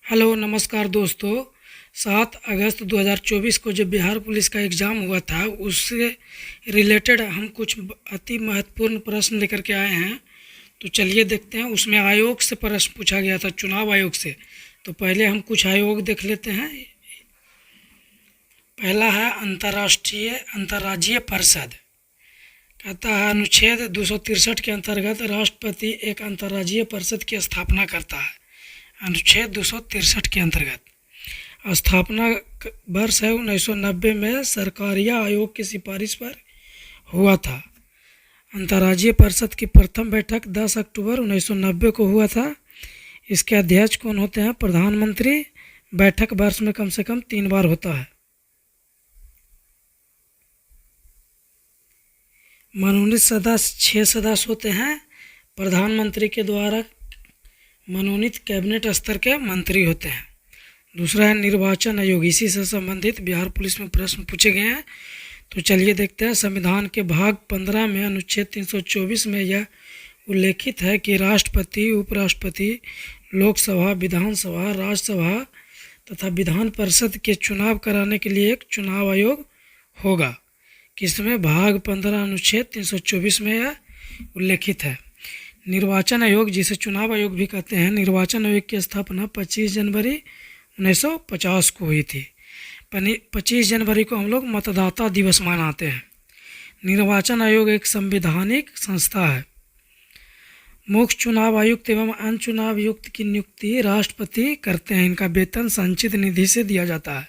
Hello नमस्कार दोस्तों। 7 अगस्त 2024 को जब बिहार पुलिस का एग्ज़ाम हुआ था उससे रिलेटेड हम कुछ अति महत्वपूर्ण प्रश्न लेकर के आए हैं। तो चलिए देखते हैं। उसमें आयोग से प्रश्न पूछा गया था, चुनाव आयोग से। तो पहले हम कुछ आयोग देख लेते हैं। पहला है अंतर्राज्यीय परिषद। कहता है अनुच्छेद 263 के अंतर्गत राष्ट्रपति एक अंतर्राज्यीय परिषद की स्थापना करता है। अनुच्छेद 263 के अंतर्गत स्थापना वर्ष है 1990 में सरकारिया आयोग की सिफारिश पर हुआ था। अंतर्राज्यीय परिषद की प्रथम बैठक 10 अक्टूबर 1990 को हुआ था। इसके अध्यक्ष कौन होते हैं? प्रधानमंत्री। बैठक वर्ष में कम से कम 3 बार होता है। मनोनीत सदस्य 6 सदस्य होते हैं। प्रधानमंत्री के द्वारा मनोनीत कैबिनेट स्तर के मंत्री होते हैं। दूसरा है निर्वाचन आयोग। इसी से संबंधित बिहार पुलिस में प्रश्न पूछे गए हैं। तो चलिए देखते हैं। संविधान के भाग 15 में अनुच्छेद 324 में यह उल्लेखित है कि राष्ट्रपति, उपराष्ट्रपति, लोकसभा, विधानसभा, राज्यसभा तथा विधान परिषद के चुनाव कराने के लिए एक चुनाव आयोग होगा। किसमें? भाग 15 अनुच्छेद 324 में यह उल्लेखित है। निर्वाचन आयोग, जिसे चुनाव आयोग भी कहते हैं, निर्वाचन आयोग की स्थापना 25 जनवरी 1950 को हुई थी। 25 जनवरी को हम लोग मतदाता दिवस मनाते हैं। निर्वाचन आयोग एक संवैधानिक संस्था है। मुख्य चुनाव आयुक्त एवं अन्य चुनाव आयुक्त की नियुक्ति राष्ट्रपति करते हैं। इनका वेतन संचित निधि से दिया जाता है।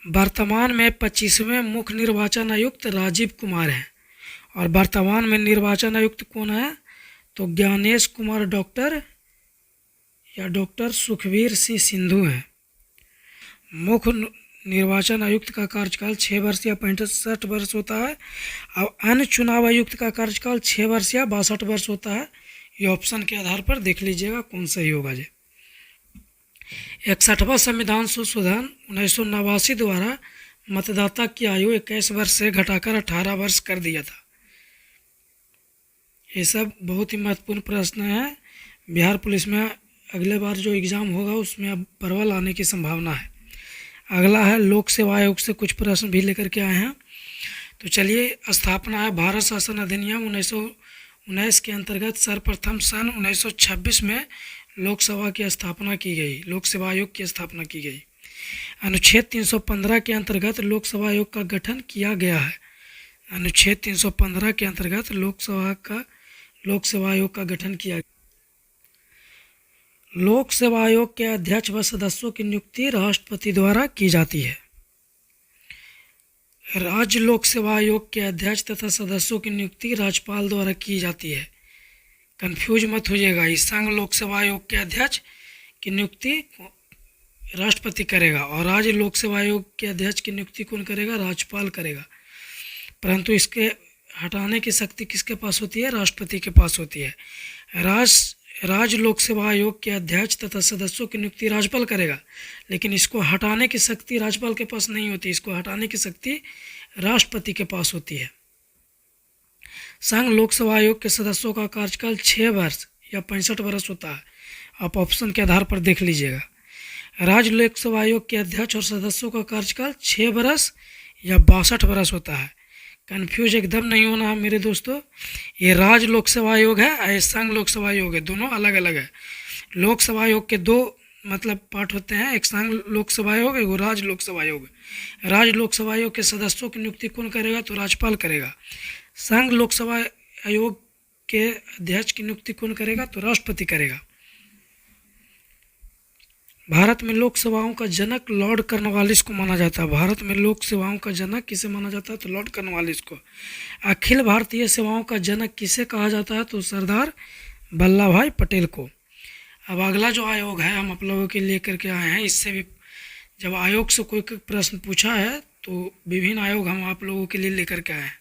वर्तमान में 25वें मुख्य निर्वाचन आयुक्त राजीव कुमार हैं। और वर्तमान में निर्वाचन आयुक्त कौन है? तो ज्ञानेश कुमार डॉक्टर सुखवीर सिंह सिंधु हैं। मुख्य निर्वाचन आयुक्त का कार्यकाल 6 वर्ष या 65 वर्ष होता है। और अन्य चुनाव आयुक्त का कार्यकाल 6 वर्ष या 62 वर्ष होता है। ये ऑप्शन के आधार पर देख लीजिएगा कौन सही होगा। जी 61वां संविधान संशोधन 1989 द्वारा मतदाता की आयु 21 वर्ष से घटाकर 18 वर्ष कर दिया था। ये सब बहुत ही महत्वपूर्ण प्रश्न है। बिहार पुलिस में अगले बार जो एग्ज़ाम होगा उसमें अब परवल आने की संभावना है। अगला है लोक सेवा आयोग से कुछ प्रश्न भी लेकर के आए हैं। तो चलिए, स्थापना है भारत शासन अधिनियम 1919 के अंतर्गत सर्वप्रथम सन 1926 में लोकसभा की स्थापना की गई। लोक सेवा आयोग की स्थापना की गई। अनुच्छेद 315 के अंतर्गत लोकसभा आयोग का गठन किया गया है। अनुच्छेद 315 के अंतर्गत लोक सेवा आयोग का गठन किया गया। लोक सेवा आयोग के अध्यक्ष व सदस्यों की नियुक्ति राष्ट्रपति द्वारा की जाती है। राज्य लोक सेवा आयोग के अध्यक्ष तथा सदस्यों की नियुक्ति राज्यपाल द्वारा की जाती है। कंफ्यूज मत होइएगा। इस संघ लोक सेवा आयोग के अध्यक्ष की नियुक्ति राष्ट्रपति करेगा और राज्य लोक सेवा आयोग के अध्यक्ष की नियुक्ति कौन करेगा? राज्यपाल करेगा। परंतु इसके हटाने की शक्ति किसके पास होती है? राष्ट्रपति के पास होती है। राज्य लोक सेवा आयोग के अध्यक्ष तथा सदस्यों की नियुक्ति राज्यपाल करेगा, लेकिन इसको हटाने की शक्ति राज्यपाल के पास नहीं होती। इसको हटाने की शक्ति राष्ट्रपति के पास होती है। संघ लोकसभा आयोग के सदस्यों का कार्यकाल 6 वर्ष या 65 वर्ष होता है। आप ऑप्शन के आधार पर देख लीजिएगा। राज्य लोकसभा आयोग के अध्यक्ष और सदस्यों का कार्यकाल 6 वर्ष या 62 वर्ष होता है। कन्फ्यूज एकदम नहीं होना है मेरे दोस्तों। ये राज्य लोकसभा आयोग है और संघ लोकसभा आयोग है, दोनों अलग अलग है। लोकसभा आयोग के 2 पार्ट होते हैं, एक संघ लोकसभा आयोग, एक राज्य लोकसभा आयोग। राज्य लोकसभा आयोग के सदस्यों की नियुक्ति कौन करेगा? तो राज्यपाल करेगा। संघ लोकसभा आयोग के अध्यक्ष की नियुक्ति कौन करेगा? तो राष्ट्रपति करेगा। भारत में लोक सेवाओं का जनक लॉर्ड कॉर्नवालिस को माना जाता है। भारत में लोक सेवाओं का जनक किसे माना जाता है? तो लॉर्ड कॉर्नवालिस को। अखिल भारतीय सेवाओं का जनक किसे कहा जाता है? तो सरदार वल्लभ भाई पटेल को। अब अगला जो आयोग है हम आप लोगों के लिए करके आए हैं। इससे भी जब आयोग से कोई प्रश्न पूछा है तो विभिन्न आयोग हम आप लोगों के लिए लेकर के आए हैं।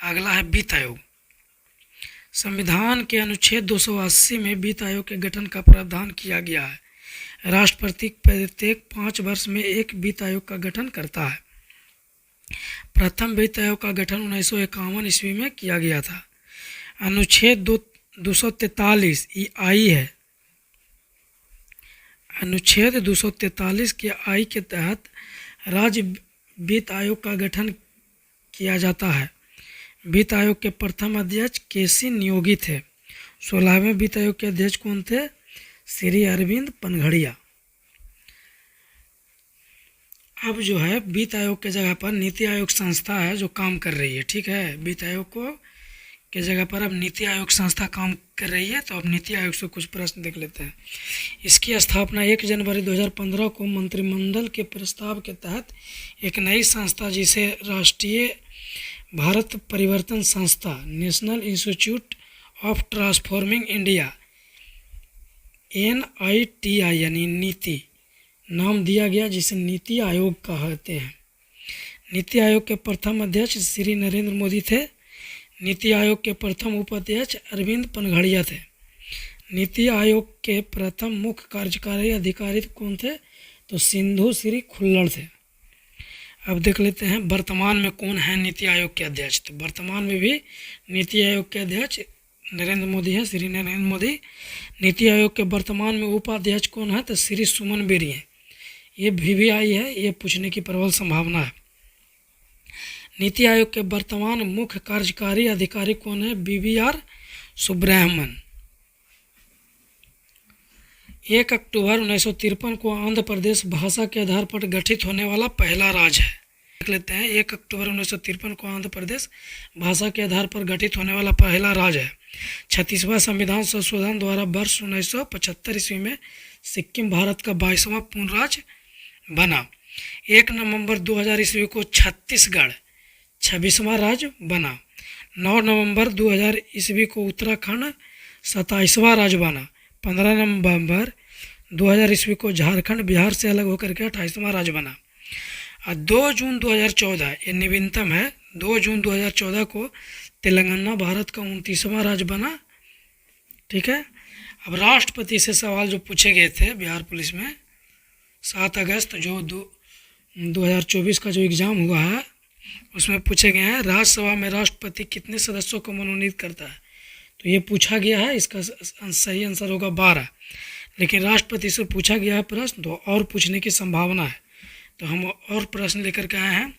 अगला है वित्त आयोग। संविधान के अनुच्छेद 280 में वित्त आयोग के गठन का प्रावधान किया गया है। राष्ट्रपति प्रत्येक 5 वर्ष में एक वित्त आयोग का गठन करता है। प्रथम वित्त आयोग का गठन 1951 ईस्वी में किया गया था। अनुच्छेद 243 ई आई है। अनुच्छेद 243 के आई के तहत राज्य वित्त आयोग का गठन किया जाता है। वित्त आयोग के प्रथम अध्यक्ष केसी नियोगी थे। 16वें वित्त आयोग के अध्यक्ष कौन थे? श्री अरविंद पनघड़िया। अब जो है वित्त आयोग के जगह पर नीति आयोग संस्था है जो काम कर रही है, ठीक है। वित्त आयोग को के जगह पर अब नीति आयोग संस्था काम कर रही है। तो अब नीति आयोग से कुछ प्रश्न देख लेते हैं। इसकी स्थापना 1 जनवरी 2015 को मंत्रिमंडल के प्रस्ताव के तहत एक नई संस्था जिसे राष्ट्रीय भारत परिवर्तन संस्था national institute of transforming India NITI यानी नीति नाम दिया गया, जिसे नीति आयोग कहते हैं। नीति आयोग के प्रथम अध्यक्ष श्री नरेंद्र मोदी थे। नीति आयोग के प्रथम उपाध्यक्ष अरविंद पनघड़िया थे। नीति आयोग के प्रथम मुख्य कार्यकारी अधिकारी कौन थे? तो सिंधु श्री खुल्लर थे। अब देख लेते हैं वर्तमान में कौन है नीति आयोग के अध्यक्ष। तो वर्तमान में भी नीति आयोग के अध्यक्ष नरेंद्र मोदी है, श्री नरेंद्र मोदी। नीति आयोग के वर्तमान में उपाध्यक्ष कौन है? तो श्री सुमन बेरी हैं। ये VVI है, ये पूछने की प्रबल संभावना है। नीति आयोग के वर्तमान मुख्य कार्यकारी अधिकारी कौन है? BVR सुब्रह्मण्यन। 1 अक्टूबर 1953 को आंध्र प्रदेश भाषा के आधार पर गठित होने वाला पहला राज्य है। देख लेते हैं 1 अक्टूबर 1953 को आंध्र प्रदेश भाषा के आधार पर गठित होने वाला पहला राज्य है। 36वां संविधान संशोधन द्वारा वर्ष 1975 ईस्वी में सिक्किम भारत का 22वां पूर्ण राज्य बना। 1 नवंबर 2000 ईस्वी को छत्तीसगढ़ 26वां राज्य बना। 9 नवंबर 2000 ईस्वी को उत्तराखंड 27वां राज्य बना। 15 नवंबर 2000 ईस्वी को झारखंड बिहार से अलग होकर के 28वां राज्य बना। और 2 जून 2014 ये नवीनतम है, 2 जून 2014 को तेलंगाना भारत का 29वां राज्य बना, ठीक है। अब राष्ट्रपति से सवाल जो पूछे गए थे बिहार पुलिस में 7 अगस्त जो 2024 का जो एग्ज़ाम हुआ है उसमें पूछे गए हैं राज्यसभा में राष्ट्रपति कितने सदस्यों को मनोनीत करता है। तो ये पूछा गया है, इसका सही आंसर होगा 12। लेकिन राष्ट्रपति से पूछा गया है प्रश्न तो और पूछने की संभावना है। तो हम और प्रश्न लेकर के आए हैं।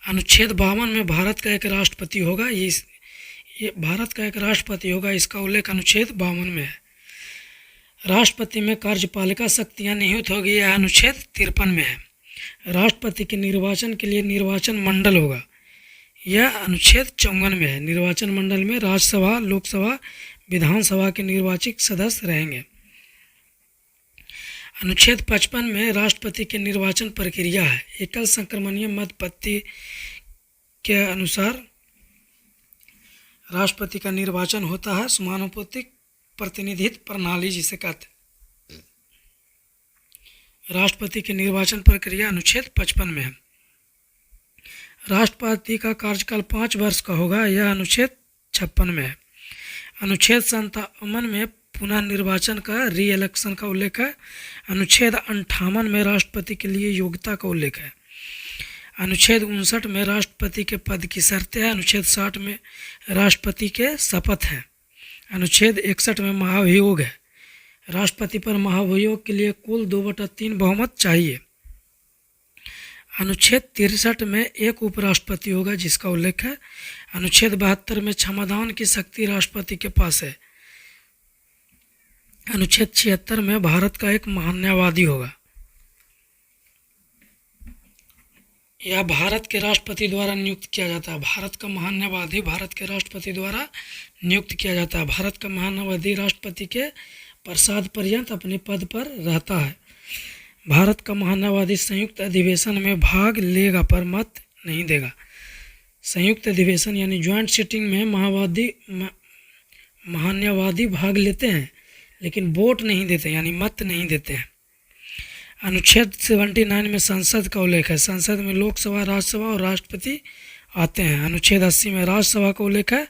अनुच्छेद 52 में भारत का एक राष्ट्रपति होगा, ये भारत का एक राष्ट्रपति होगा, इसका उल्लेख अनुच्छेद 52 में है। राष्ट्रपति में कार्यपालिका शक्तियाँ निहित होगी, यह अनुच्छेद 53 में है। राष्ट्रपति के निर्वाचन के लिए निर्वाचन मंडल होगा, यह अनुच्छेद 54 में है। निर्वाचन मंडल में राज्यसभा, लोकसभा, विधानसभा के निर्वाचित सदस्य रहेंगे। अनुच्छेद 55 में राष्ट्रपति के निर्वाचन प्रक्रिया है। एकल संक्रमणीय मत पद्धति के अनुसार राष्ट्रपति का निर्वाचन होता है। समानुपातिक प्रतिनिधित्व प्रणाली जिसे कहते हैं। राष्ट्रपति के निर्वाचन प्रक्रिया अनुच्छेद 55 में है। राष्ट्रपति का कार्यकाल 5 वर्ष का होगा, यह अनुच्छेद 56 में है। अनुच्छेद 57 में पुनः निर्वाचन का री इलेक्शन का उल्लेख है। अनुच्छेद 58 में राष्ट्रपति के लिए योग्यता का उल्लेख है। अनुच्छेद 59 में राष्ट्रपति के पद की शर्तें हैं। अनुच्छेद 60 में राष्ट्रपति के शपथ हैं। अनुच्छेद 61 में महाभियोग है। राष्ट्रपति पर महाभियोग के लिए कुल 2/3 बहुमत चाहिए। अनुच्छेद 63 में एक उपराष्ट्रपति होगा जिसका उल्लेख है। अनुच्छेद 72 में क्षमादान की शक्ति राष्ट्रपति के पास है। अनुच्छेद 76 में भारत का एक महान्यायवादी होगा, यह भारत के राष्ट्रपति द्वारा नियुक्त किया जाता है। भारत का महान्यायवादी भारत के राष्ट्रपति द्वारा नियुक्त किया जाता है। भारत का महान्यायवादी राष्ट्रपति के प्रसाद पर्यंत अपने पद पर रहता है। भारत का महान्यायवादी संयुक्त अधिवेशन में भाग लेगा पर मत नहीं देगा। संयुक्त अधिवेशन यानी ज्वाइंट सिटिंग में महान्यायवादी भाग लेते हैं लेकिन वोट नहीं देते यानी मत नहीं देते हैं। अनुच्छेद 79 में संसद का उल्लेख है। संसद में लोकसभा, राज्यसभा और राष्ट्रपति आते हैं। अनुच्छेद 80 में राज्यसभा का उल्लेख है।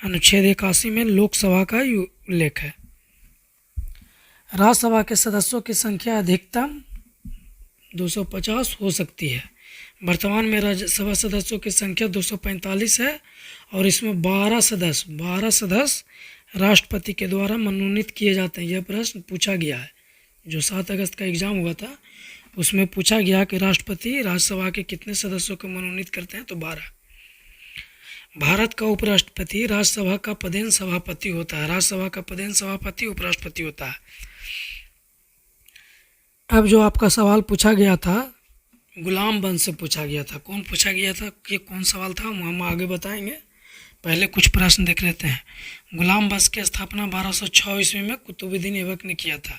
अनुच्छेद 81 में लोकसभा का उल्लेख है। राज्यसभा के सदस्यों की संख्या अधिकतम 250 हो सकती है। वर्तमान में राज्यसभा सदस्यों की संख्या 245 है और इसमें 12 सदस्य राष्ट्रपति के द्वारा मनोनीत किए जाते हैं। यह प्रश्न पूछा गया है जो 7 अगस्त का एग्ज़ाम हुआ था उसमें पूछा गया कि राष्ट्रपति राज्यसभा के कितने सदस्यों को मनोनीत करते हैं, तो 12। भारत का उपराष्ट्रपति राज्यसभा का पदेन सभापति होता है। राज्यसभा का पदेन सभापति उपराष्ट्रपति होता है। अब जो आपका सवाल पूछा गया था गुलाम वंश से पूछा गया था। कौन पूछा गया था, कि कौन सवाल था हम आगे बताएंगे। पहले कुछ प्रश्न देख लेते हैं। गुलाम वंश की स्थापना 1206 ईस्वी में कुतुबुद्दीन ऐबक ने किया था।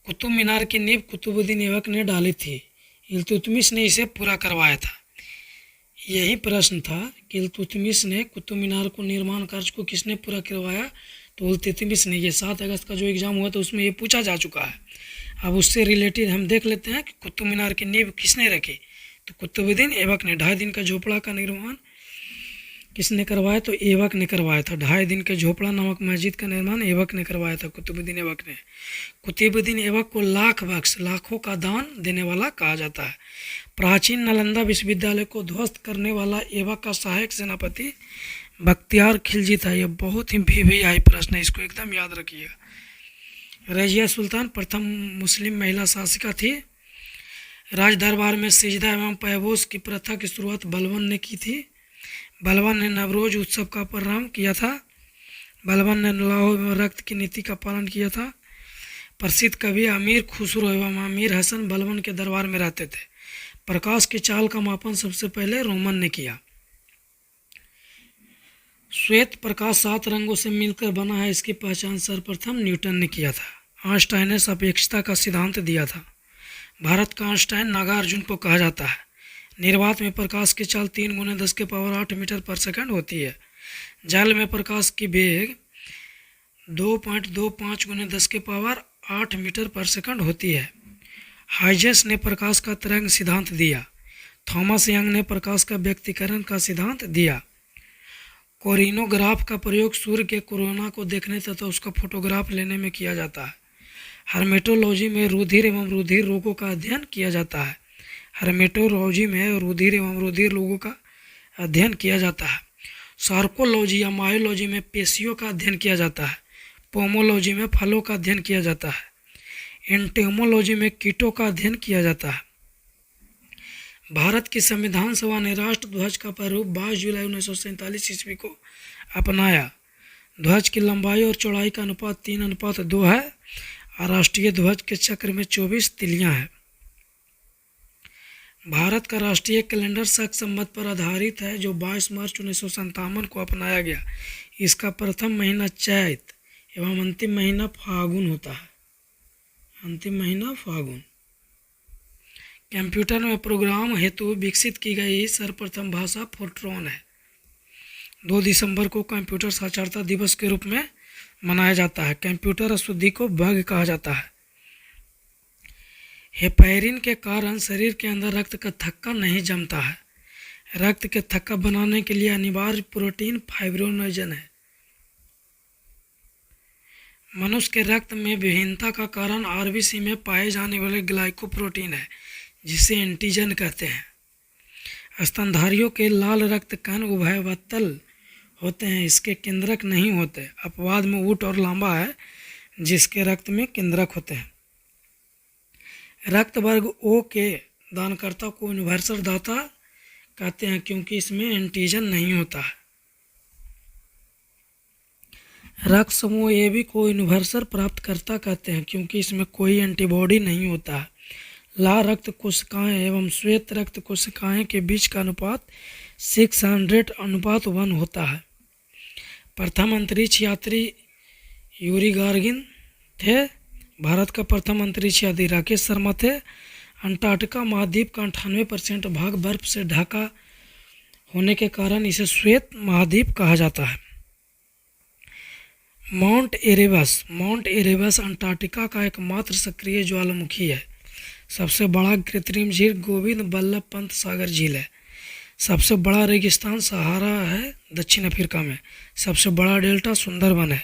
कुतुब मीनार की नींव कुतुबुद्दीन ऐबक ने डाली थी। इल्तुतमिश ने इसे पूरा करवाया था। यही प्रश्न था कि इल्तुतमिश ने कुतुब मीनार को निर्माण कार्य को किसने पूरा करवाया, तो इल्तुतमिश ने। ये 7 अगस्त का जो एग्ज़ाम हुआ था उसमें ये पूछा जा चुका है। अब उससे रिलेटेड हम देख लेते हैं कि कुतुब मीनार की नींव किसने रखी, तो कुतुबुद्दीन ऐबक ने। 2.5 दिन का झोपड़ा का निर्माण किसने करवाया, तो ऐबक ने करवाया था। 2.5 दिन के झोपड़ा नामक मस्जिद का निर्माण ऐबक ने करवाया था, कुतुबुद्दीन ऐबक ने। कुतुबुद्दीन ऐबक को लाख बख्श, लाखों का दान देने वाला कहा जाता है। प्राचीन नालंदा विश्वविद्यालय को ध्वस्त करने वाला ऐबक का सहायक सेनापति बख्तियार खिलजी था। यह बहुत ही वीवीआई प्रश्न है, इसको एकदम याद रखिएगा। रजिया सुल्तान प्रथम मुस्लिम महिला शासिका थी। राज दरबार में सिजदा एवं पैबोस की प्रथा की शुरुआत बलबन ने की थी। बलबन ने नवरोज उत्सव का प्रारंभ किया था। बलबन ने लाहौर में रक्त की नीति का पालन किया था। प्रसिद्ध कवि अमीर खुसरो एवं अमीर हसन बलबन के दरबार में रहते थे। प्रकाश की चाल का मापन सबसे पहले रोमन ने किया। श्वेत प्रकाश 7 रंगों से मिलकर बना है, इसकी पहचान सर्वप्रथम न्यूटन ने किया था। आइंस्टाइन ने सापेक्षता का सिद्धांत दिया था। भारत का आइंस्टाइन नागार्जुन को कहा जाता है। निर्वात में प्रकाश की चाल 3 × 10⁸ मीटर पर सेकंड होती है। जल में प्रकाश की वेग 2.25 × 10⁸ मीटर पर सेकंड होती है। हाइजेस ने प्रकाश का तरंग सिद्धांत दिया। थॉमस यंग ने प्रकाश का व्यक्तीकरण का सिद्धांत दिया। कोरिनोग्राफ का प्रयोग सूर्य के कोरोना को देखने तथा उसका फोटोग्राफ लेने में किया जाता है। हर्मेटोलॉजी में रुधिर एवं रुधिर रोगों का अध्ययन किया जाता है। हर्मेटोलॉजी में रुधिर एवं रुधिर रोगों का अध्ययन किया जाता है। सार्कोलॉजी या मायोलॉजी में पेशियों का अध्ययन किया जाता है। पोमोलॉजी में फलों का अध्ययन किया जाता है। एंटेमोलॉजी में कीटों का अध्ययन किया जाता है। भारत की संविधान सभा ने राष्ट्र ध्वज का प्रारूप 22 जुलाई 1947 ईस्वी को अपनाया। ध्वज की लंबाई और चौड़ाई का अनुपात 3:2 है और राष्ट्रीय ध्वज के चक्र में 24 तिलियां हैं। भारत का राष्ट्रीय कैलेंडर शक संवत पर आधारित है, जो 22 मार्च 1957 को अपनाया गया। इसका प्रथम महीना चैत एवं अंतिम महीना फागुन होता है। अंतिम महीना फागुन। कंप्यूटर में प्रोग्राम हेतु विकसित की गई सर्वप्रथम भाषा फोर्ट्रॉन है। 2 दिसंबर को कंप्यूटर साक्षरता दिवस के रूप में मनाया जाता है। कंप्यूटर अशुद्धि को बग कहा जाता है। हेपैरिन के कारण शरीर के अंदर रक्त का थक्का नहीं जमता है। रक्त के थक्का बनाने के लिए अनिवार्य प्रोटीन फाइब्रोनोजन है। मनुष्य के रक्त में विभिन्नता का कारण आरबीसी में पाए जाने वाले ग्लाइकोप्रोटीन है, जिसे एंटीजन कहते हैं। स्तनधारियों के लाल रक्त कण उभयवत्तल होते हैं, इसके केंद्रक नहीं होते। अपवाद में ऊंट और लांबा है, जिसके रक्त में केंद्रक होते हैं। रक्त वर्ग ओ के दानकर्ता को यूनिवर्सल दाता कहते हैं, क्योंकि इसमें एंटीजन नहीं होता है। रक्त समूह ए बी को यूनिवर्सल प्राप्तकर्ता कहते हैं, क्योंकि इसमें कोई एंटीबॉडी नहीं होता है। लाल रक्त कोशिकाएं एवं श्वेत रक्त कोशिकाएं के बीच का अनुपात 600:1 होता है। प्रथम अंतरिक्ष यात्री यूरी गार्गिन थे। भारत का प्रथम अंतरिक्ष यात्री राकेश शर्मा थे। अंटार्कटिका महाद्वीप का 98% भाग बर्फ से ढका होने के कारण इसे श्वेत महाद्वीप कहा जाता है। माउंट एरेबस अंटार्कटिका का एकमात्र सक्रिय ज्वालामुखी है। सबसे बड़ा कृत्रिम झील गोविंद बल्लभ पंत सागर झील है। सबसे बड़ा रेगिस्तान सहारा है दक्षिण अफ्रीका में। सबसे बड़ा डेल्टा सुंदरबन है।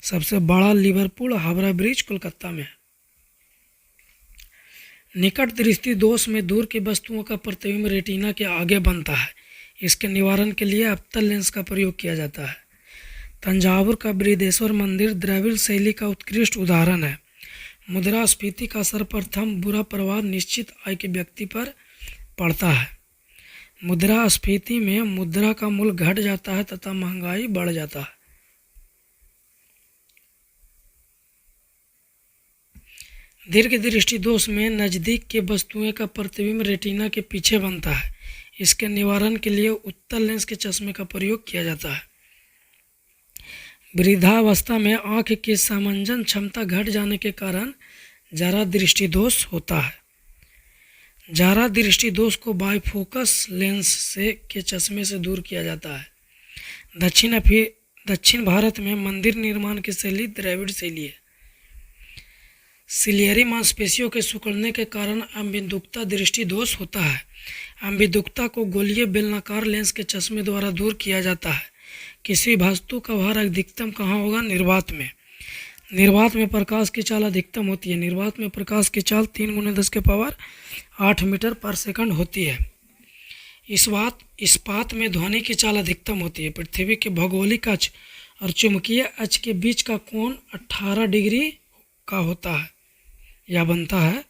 सबसे बड़ा लिवरपूल हावड़ा ब्रिज कोलकाता में है। निकट दृष्टि दोष में दूर की वस्तुओं का प्रतिबिंब रेटिना के आगे बनता है। इसके निवारण के लिए अवतल लेंस का प्रयोग किया जाता है। तंजावुर का बृहदेश्वर मंदिर द्रविड़ शैली का उत्कृष्ट उदाहरण है। मुद्रास्फीति का सर्वप्रथम बुरा प्रभाव निश्चित आय के व्यक्ति पर पड़ता है। मुद्रास्फीति में मुद्रा का मूल्य घट जाता है तथा महंगाई बढ़ जाता है। दीर्घ दृष्टि दोष में नज़दीक के वस्तुएं का प्रतिबिंब रेटिना के पीछे बनता है। इसके निवारण के लिए उत्तल लेंस के चश्मे का प्रयोग किया जाता है। वृद्धावस्था में आँख की सामंजन क्षमता घट जाने के कारण जारा दृष्टि दोष होता है। जारा दृष्टि दोष को बाइफोकस लेंस से के चश्मे से दूर किया जाता है। दक्षिण भारत में मंदिर निर्माण की शैली द्रविड़ शैली है। सिलियरी मांसपेशियों के सिकुड़ने के कारण अम्बिदुक्ता दृष्टि दोष होता है। अम्बिदुक्ता को गोलीय बेलनाकार लेंस के चश्मे द्वारा दूर किया जाता है। किसी वस्तु का भार अधिकतम कहाँ होगा? निर्वात में। निर्वात में प्रकाश की चाल अधिकतम होती है। निर्वात में प्रकाश की चाल 3 × 10⁸ मीटर पर सेकंड होती है। इस्पात में ध्वनि की चाल अधिकतम होती है। पृथ्वी के भौगोलिक अक्ष और चुंबकीय अक्ष के बीच का कोण 18 डिग्री का होता है या बनता है।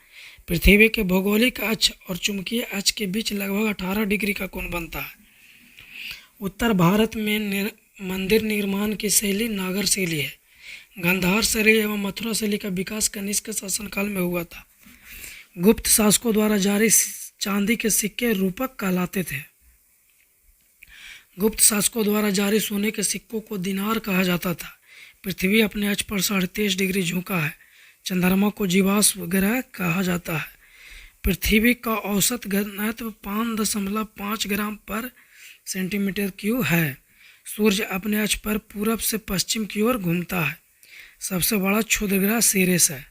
पृथ्वी के भौगोलिक अक्ष और चुंबकीय अक्ष के बीच लगभग 18 डिग्री का कोण बनता है। उत्तर भारत में मंदिर निर्माण की शैली नागर शैली है। गांधार शैली एवं मथुरा शैली का विकास कनिष्क शासनकाल में हुआ था। गुप्त शासकों द्वारा जारी चांदी के सिक्के रूपक कहलाते थे। गुप्त शासकों द्वारा जारी सोने के सिक्कों को दिनार कहा जाता था। पृथ्वी अपने अक्ष पर 37.5 डिग्री झुका है। चंद्रमा को जीवाश्म ग्रह कहा जाता है। पृथ्वी का औसत घनत्व 5.5 ग्राम पर सेंटीमीटर क्यूब है। सूर्य अपने अक्ष पर पूरब से पश्चिम की ओर घूमता है। सबसे बड़ा क्षुद्र ग्रह सीरियस है।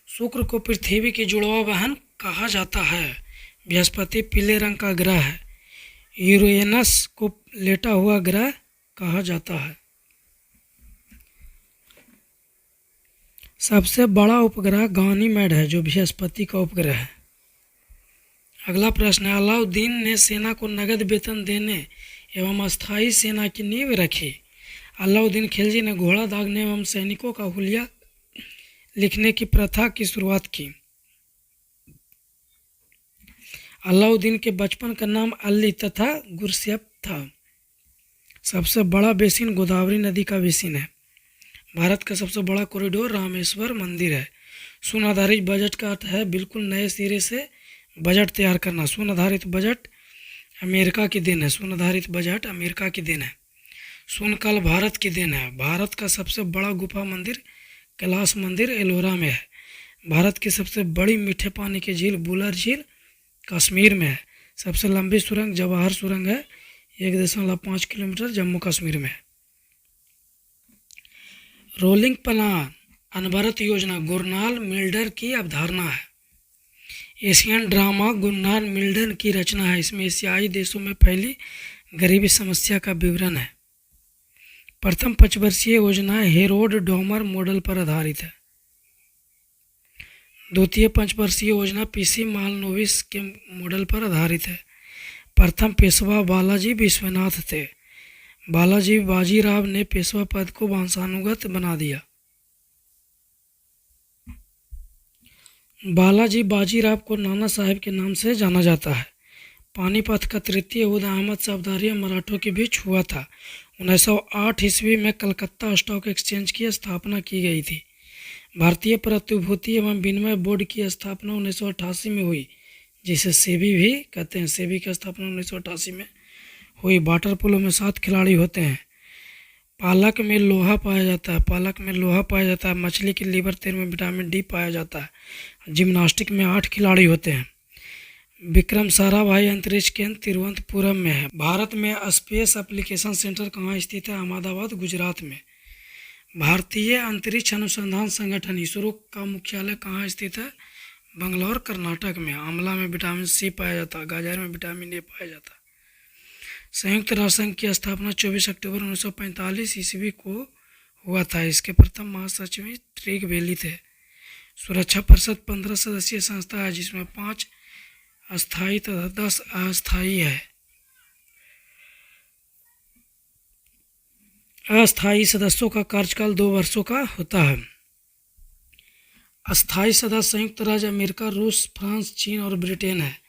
शुक्र को पृथ्वी की जुड़वा बहन कहा जाता है। बृहस्पति पीले रंग का ग्रह है। यूरेनस को लेटा हुआ ग्रह कहा जाता है। सबसे बड़ा उपग्रह गानीमेड है जो बृहस्पति का उपग्रह है। अगला प्रश्न है, अलाउद्दीन ने सेना को नगद वेतन देने एवं अस्थायी सेना की नींव रखी। अलाउद्दीन खिलजी ने घोड़ा दागने एवं सैनिकों का हुलिया लिखने की प्रथा की शुरुआत की। अलाउद्दीन के बचपन का नाम अली तथा गुरसेप था। सबसे बड़ा बेसिन गोदावरी नदी का बेसिन है। भारत का सबसे बड़ा कॉरिडोर रामेश्वर मंदिर है। शून्य आधारित बजट का अर्थ है बिल्कुल नए सिरे से बजट तैयार करना। शून्य आधारित बजट अमेरिका की देन है। शून्य आधारित बजट अमेरिका की देन है। शून्यकाल भारत की देन है। भारत का सबसे बड़ा गुफा मंदिर कैलाश मंदिर एलोरा में है। भारत की सबसे बड़ी मीठे पानी की झील बुलर झील कश्मीर में है। सबसे लंबी सुरंग जवाहर सुरंग है, 1.5 किलोमीटर जम्मू कश्मीर में है। रोलिंग प्लान अनवरत योजना गुरनाल मिल्डर की अवधारणा है। एशियन ड्रामा गुरनाल मिल्डर की रचना है। इसमें एशियाई देशों में फैली गरीबी समस्या का विवरण है। प्रथम पंचवर्षीय योजना हेरोड डोमर मॉडल पर आधारित है। द्वितीय पंचवर्षीय योजना पीसी मालनोविस के मॉडल पर आधारित है। प्रथम पेशवा बालाजी विश्वनाथ थे। बालाजी बाजीराव ने पेशवा पद को वंशानुगत बना दिया। बालाजी बाजीराव को नाना साहेब के नाम से जाना जाता है। पानीपत का तृतीय युद्ध अहमद सरदारी और मराठों के बीच हुआ था। 1908 ईस्वी में कलकत्ता स्टॉक एक्सचेंज की स्थापना की गई थी। भारतीय प्रतिभूति एवं विनिमय बोर्ड की स्थापना 1988 में हुई, जिसे सेबी भी कहते हैं। सेबी की स्थापना 1988 में हुई। वाटर पोलो में 7 खिलाड़ी होते हैं। पालक में लोहा पाया जाता है। पालक में लोहा पाया जाता है। मछली के लीवर तेल में विटामिन डी पाया जाता है। जिम्नास्टिक में 8 खिलाड़ी होते हैं। विक्रम साराभाई अंतरिक्ष केंद्र तिरुवनंतपुरम में है। भारत में स्पेस एप्लीकेशन सेंटर कहाँ स्थित है? अहमदाबाद गुजरात में। भारतीय अंतरिक्ष अनुसंधान संगठन इसरो का मुख्यालय कहाँ स्थित है? बंगलौर कर्नाटक में। आंवला में विटामिन सी पाया जाता है। गाजर में विटामिन ए पाया जाता है। संयुक्त राष्ट्र संघ की स्थापना 24 अक्टूबर 1945 ईस्वी को हुआ था। इसके प्रथम महासचिव ट्रिग बेली थे। सुरक्षा परिषद 15 सदस्यीय संस्था है, जिसमें 5 अस्थायी तथा 10 अस्थायी है। अस्थायी सदस्यों का कार्यकाल 2 वर्षों का होता है। अस्थायी सदस्य संयुक्त राज्य अमेरिका, रूस, फ्रांस, चीन और ब्रिटेन है।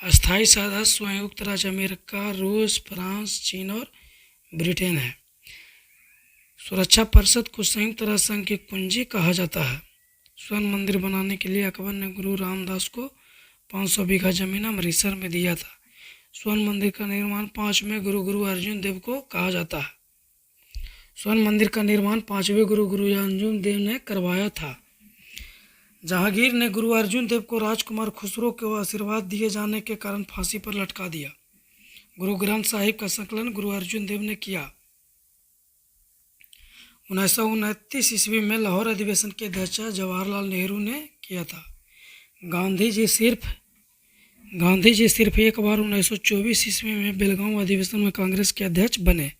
अस्थायी सदस्य संयुक्त राज्य अमेरिका, रूस, फ्रांस, चीन और ब्रिटेन है। सुरक्षा परिषद को संयुक्त राष्ट्र संघ की कुंजी कहा जाता है। स्वर्ण मंदिर बनाने के लिए अकबर ने गुरु रामदास को 500 बीघा जमीन अमृतसर में दिया था। स्वर्ण मंदिर का निर्माण 5वें गुरु अर्जुन देव को कहा जाता है। स्वर्ण मंदिर का निर्माण 5वें गुरु अर्जुन देव ने करवाया था। जहांगीर ने गुरु अर्जुन देव को राजकुमार खुसरो को आशीर्वाद दिए जाने के कारण फांसी पर लटका दिया। गुरु ग्रंथ साहिब का संकलन गुरु अर्जुन देव ने किया। 1929 ईस्वी में लाहौर अधिवेशन की अध्यक्षता जवाहरलाल नेहरू ने किया था। गांधी जी सिर्फ एक बार 1924 ईस्वी में बेलगांव अधिवेशन में कांग्रेस के अध्यक्ष बने।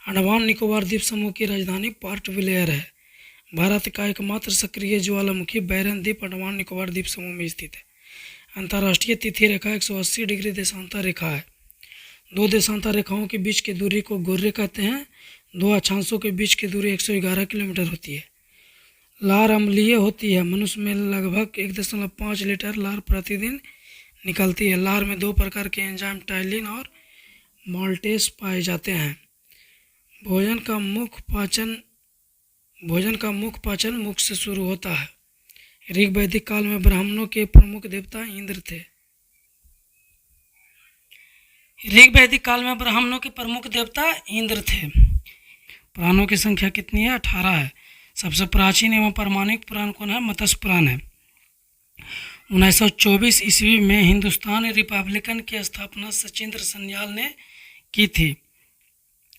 अंडमान निकोबार द्वीप समूह की राजधानी पोर्ट ब्लेयर है। भारत का एकमात्र सक्रिय ज्वालामुखी बैरन द्वीप अंडमान निकोबार द्वीप समूह में स्थित है। अंतर्राष्ट्रीय तिथि रेखा 180 डिग्री देशांतर रेखा है। दो देशांतर रेखाओं के बीच की दूरी को गोर्रे कहते हैं। दो अक्षांशों के बीच की दूरी 111 किलोमीटर होती है। लार अम्लीय होती है। मनुष्य में लगभग 1.5 लीटर लार प्रतिदिन निकलती है। लार में 2 प्रकार के एंजाइम टाइलिन और माल्टेस पाए जाते हैं। भोजन का मुख्य पाचन मुख से शुरू होता है। ऋग वैदिक काल में ब्राह्मणों के प्रमुख देवता इंद्र थे। पुराणों की संख्या कितनी है? 18 है। सबसे प्राचीन एवं प्रामाणिक पुराण कौन है? मत्स्य पुराण है। 1924 ईस्वी में हिंदुस्तान रिपब्लिकन की स्थापना सचिंद्र सन्याल ने की थी।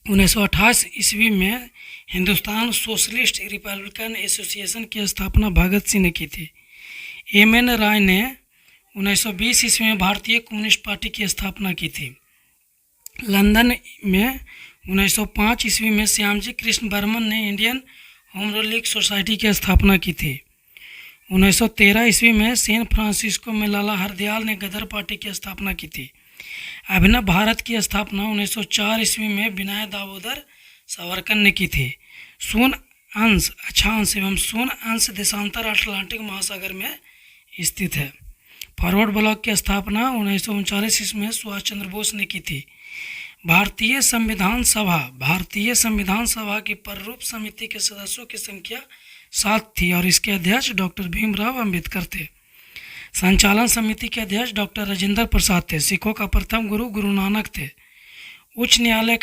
1928 ईस्वी में हिंदुस्तान सोशलिस्ट रिपब्लिकन एसोसिएशन की स्थापना भगत सिंह ने की थी। एम.एन. राय ने 1920 ईस्वी में भारतीय कम्युनिस्ट पार्टी की स्थापना की थी। लंदन में 1905 ईस्वी में श्यामजी कृष्ण बर्मन ने Indian home rule league society की स्थापना की थी। 1913 ईस्वी में सैन फ्रांसिस्को में लाला हरदयाल ने गदर पार्टी की स्थापना की थी। अभिनव भारत की स्थापना 1904 ईस्वी में विनय दामोदर सावरकर ने की थी। शून्य अंश अक्षांश एवं शून्य अंश देशांतर अटलांटिक महासागर में स्थित है। फॉरवर्ड ब्लॉक की स्थापना 1939 ईस्वी में सुभाष चंद्र बोस ने की थी। भारतीय संविधान सभा की प्रारूप समिति के सदस्यों की संख्या 7 थी और इसके अध्यक्ष डॉक्टर भीमराव अंबेडकर थे। संचालन समिति के अध्यक्ष डॉक्टर राजेंद्र प्रसाद थे। सिखों का प्रथम गुरु नानक थे। उच्च न्यायालय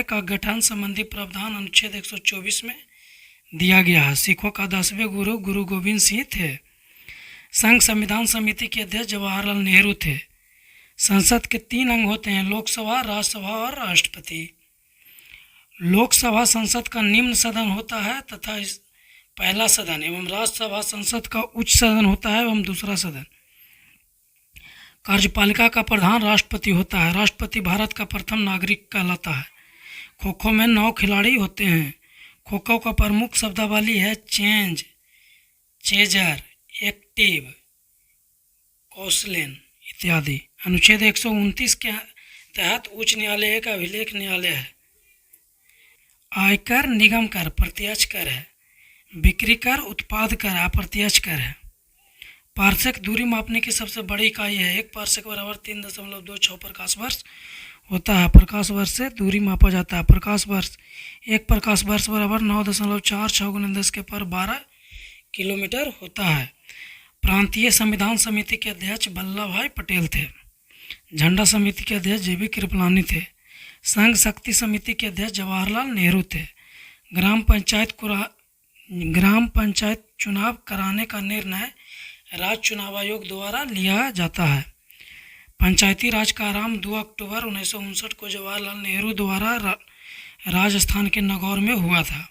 का गठन संबंधी प्रावधान अनुच्छेद 124 में दिया गया है। सिखों का 10वें गुरु गोविंद सिंह थे। संघ संविधान समिति के अध्यक्ष जवाहरलाल नेहरू थे। संसद के 3 अंग होते हैं: लोकसभा, राज्यसभा और राष्ट्रपति। लोकसभा संसद का निम्न सदन होता है तथा पहला सदन एवं राज्यसभा संसद का उच्च सदन होता है एवं दूसरा सदन। कार्यपालिका का प्रधान राष्ट्रपति होता है। राष्ट्रपति भारत का प्रथम नागरिक कहलाता है। खो खो में 9 खिलाड़ी होते हैं। खो खो का प्रमुख शब्दावली है चेंज, चेजर, एक्टिव, कौशलेन इत्यादि। अनुच्छेद 129 के तहत उच्च न्यायालय एक अभिलेख न्यायालय है। आयकर निगम कर प्रत्यक्ष कर है। बिक्री कर उत्पाद कर अप्रत्यक्ष कर है। पारसेक दूरी मापने की सबसे बड़ी इकाई है। 1 पारसेक बराबर 3.26 प्रकाश वर्ष होता है। प्रकाश वर्ष से दूरी मापा जाता है। प्रकाश वर्ष 1 प्रकाश वर्ष बराबर 9.46 × 10⁻12 किलोमीटर होता है। प्रांतीय संविधान समिति के अध्यक्ष वल्लभ भाई पटेल थे। झंडा समिति के अध्यक्ष जे.बी. कृपलानी थे। संघ शक्ति समिति के अध्यक्ष जवाहरलाल नेहरू थे। ग्राम पंचायत चुनाव कराने का निर्णय राज्य चुनाव आयोग द्वारा लिया जाता है। पंचायती राज का आरंभ 2 अक्टूबर 1959 को जवाहरलाल नेहरू द्वारा राजस्थान के नागौर में हुआ था।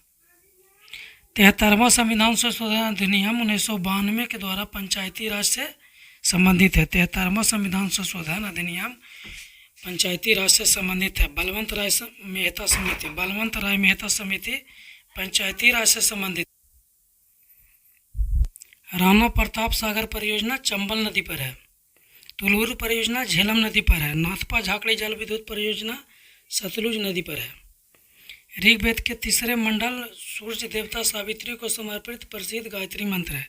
73वां संविधान संशोधन अधिनियम 1992 के द्वारा पंचायती राज से संबंधित है। 73वां संविधान संशोधन अधिनियम पंचायती राज से संबंधित है। बलवंत राय मेहता समिति पंचायती राज से संबंधित। राणा प्रताप सागर परियोजना चंबल नदी पर है। तुलूर परियोजना झेलम नदी पर है। नाथपा झाकड़ी जल विद्युत परियोजना सतलुज नदी पर है। ऋग्वेद के तीसरे मंडल सूर्य देवता सावित्री को समर्पित प्रसिद्ध गायत्री मंत्र है।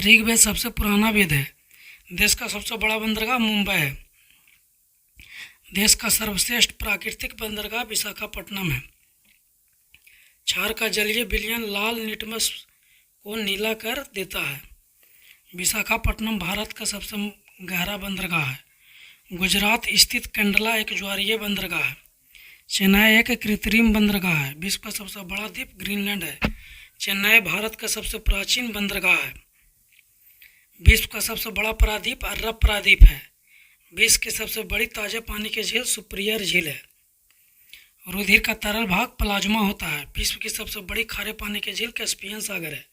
ऋग्वेद सबसे पुराना वेद है। देश का सबसे बड़ा बंदरगाह मुंबई है। देश का सर्वश्रेष्ठ प्राकृतिक बंदरगाह विशाखापट्टनम है। क्षार का जलीय विलयन लाल लिटमस को नीला कर देता है। विशाखापट्टनम भारत का सबसे गहरा बंदरगाह है। गुजरात स्थित कंडला एक ज्वारीय बंदरगाह है। चेन्नई एक कृत्रिम बंदरगाह है। विश्व का सबसे बड़ा द्वीप ग्रीनलैंड है। चेन्नई भारत का सबसे प्राचीन बंदरगाह है। विश्व का सबसे बड़ा प्रायद्वीप अरब प्रायद्वीप है। विश्व की सबसे बड़ी ताजे पानी की झील सुपीरियर झील है। रुधिर का तरल भाग प्लाज्मा होता है। विश्व की सबसे बड़ी खारे पानी की झील कैस्पियन सागर है।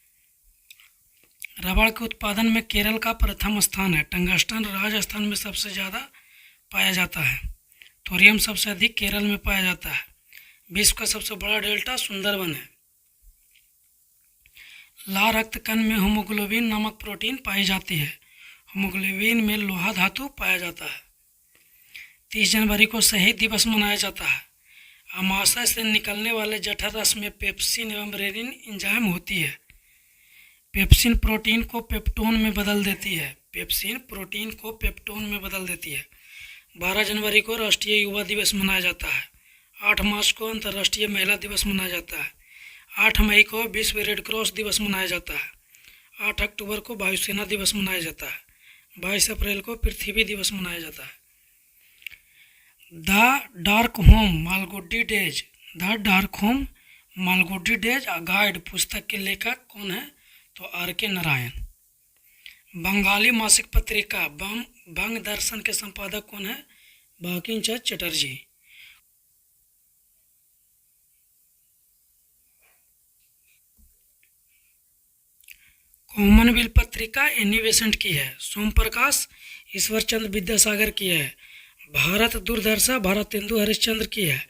रबड़ के उत्पादन में केरल का प्रथम स्थान है। टंगस्टन राजस्थान में सबसे ज़्यादा पाया जाता है। थोरियम सबसे अधिक केरल में पाया जाता है। विश्व का सबसे बड़ा डेल्टा सुंदरबन है। लाल रक्त कण में होमोग्लोबिन नामक प्रोटीन पाई जाती है। होमोग्लोबिन में लोहा धातु पाया जाता है। 30 जनवरी को शहीद दिवस मनाया जाता है। अमाशय से निकलने वाले जठर रस में पेप्सिन एवं रेनिन एंजाइम होती है। पेप्सिन प्रोटीन को पेप्टोन में बदल देती है। पेप्सिन प्रोटीन को पेप्टोन में बदल देती है। 12 जनवरी को राष्ट्रीय युवा दिवस मनाया जाता है। 8 मार्च को अंतर्राष्ट्रीय महिला दिवस मनाया जाता है। 8 मई को विश्व रेड क्रॉस दिवस मनाया जाता है। 8 अक्टूबर को वायुसेना दिवस मनाया जाता है। 22 अप्रैल को पृथ्वी दिवस मनाया जाता है। The dark home Malgudi days the dark home Malgudi days guide पुस्तक के लेखक कौन है? तो R.K. नारायण। बंगाली मासिक पत्रिका बंग दर्शन के संपादक कौन है? बंकिम चंद्र चटर्जी। कॉमनवेल्थ पत्रिका एनी बेसेंट की है। सोम प्रकाश ईश्वर चंद्र विद्यासागर की है। भारत दूरदर्शन भारतेंदु हरिश्चंद्र की है।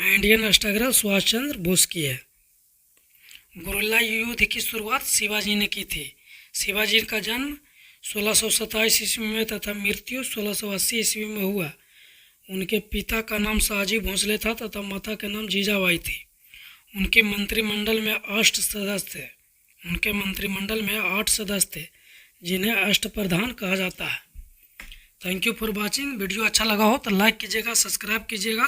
इंडियन अस्टाग्रह सुभाष चंद्र बोस की है। गुरिल्ला युद्ध की शुरुआत शिवाजी ने की थी। शिवाजी का जन्म 1627 ईस्वी में तथा मृत्यु 1680 ईस्वी में हुआ। उनके पिता का नाम शाहजी भोंसले था तथा माता का नाम जीजाबाई थी। उनके मंत्रिमंडल में 8 सदस्य थे। उनके मंत्रिमंडल में 8 सदस्य थे जिन्हें अष्टप्रधान कहा जाता है। Thank you for watching. Video अच्छा लगा हो तो लाइक कीजिएगा, सब्सक्राइब कीजिएगा।